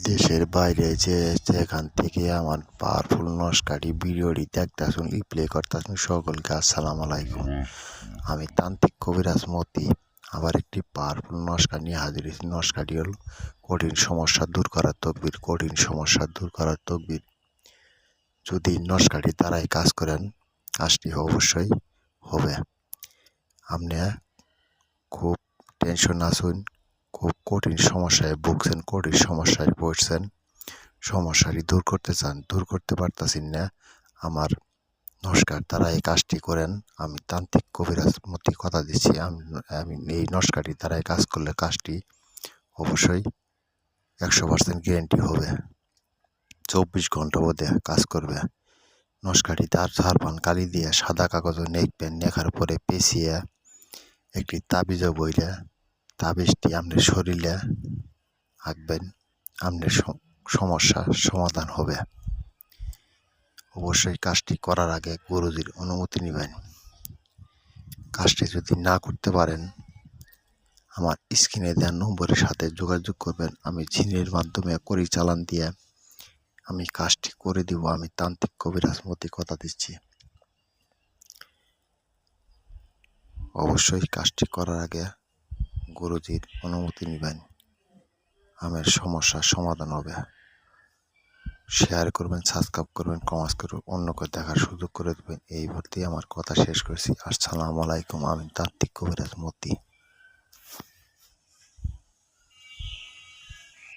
দেশের বাইরে যেখান থেকে আমার পাওয়ারফুল নস্কারি ভিডিওটি দেখতেছুন প্লে করতেছুন সকলকে আসসালামু আলাইকুম। আমি তান্ত্রিক কবিরাজ মতি আবার একটি পাওয়ারফুল নস্কা নিয়ে হাজির হয়েছি। নস্কাটি হল কঠিন সমস্যা দূর করার তকবির। কঠিন সমস্যা দূর করার তকবির যদি নস্কাটি দ্বারাই কাজ করেন কাজটি অবশ্যই হবে। আপনি খুব টেনশন আসুন, খুব কঠিন সমস্যায় ভুগছেন, কঠিন সমস্যায় পড়ছেন, সমস্যাটি দূর করতে চান, দূর করতে পারতেছেন না, আমার নস্কার দ্বারা এই কাজটি করেন। আমি তান্ত্রিক কবিরাজ মতি কথা দিচ্ছি, আমি এই নস্কাটি দ্বারাই কাজ করলে কাজটি অবশ্যই 100% গ্যারেন্টি হবে। 24 ঘন্টা মধ্যে কাজ করবে। নস্কাটি তার ঝাড়পান কালি দিয়ে সাদা কাগজে নেকবেন, নেখার পরে পেঁচিয়ে একটি তাবিজও বইলে তাবিজটি আপনার শরীরে আঁকবেন, আপনার সমস্যার সমাধান হবে। অবশ্যই কাজটি করার আগে গুরুজির অনুমতি নেবেন। কাজটি যদি না করতে পারেন আমার স্ক্রিনে দেওয়া নম্বরের সাথে যোগাযোগ করবেন। আমি জিনের মাধ্যমে চালান দিয়ে আমি কাজটি করে দিব। আমি তান্ত্রিক কবিরাজ মতি কথা দিচ্ছি। অবশ্যই কাজটি করার আগে গুরুজির অনুমতি নেবেন, আমার সমস্যার সমাধান হবে। শেয়ার করবেন, সাবস্ক্রাইব করবেন, কমেন্ট করবেন, অন্যকে দেখার সুযোগ করে দেবেন। এই বলতেই আমার কথা শেষ করেছি। আসসালামু আলাইকুম। আমি তান্ত্রিক কবিরাজ মতি।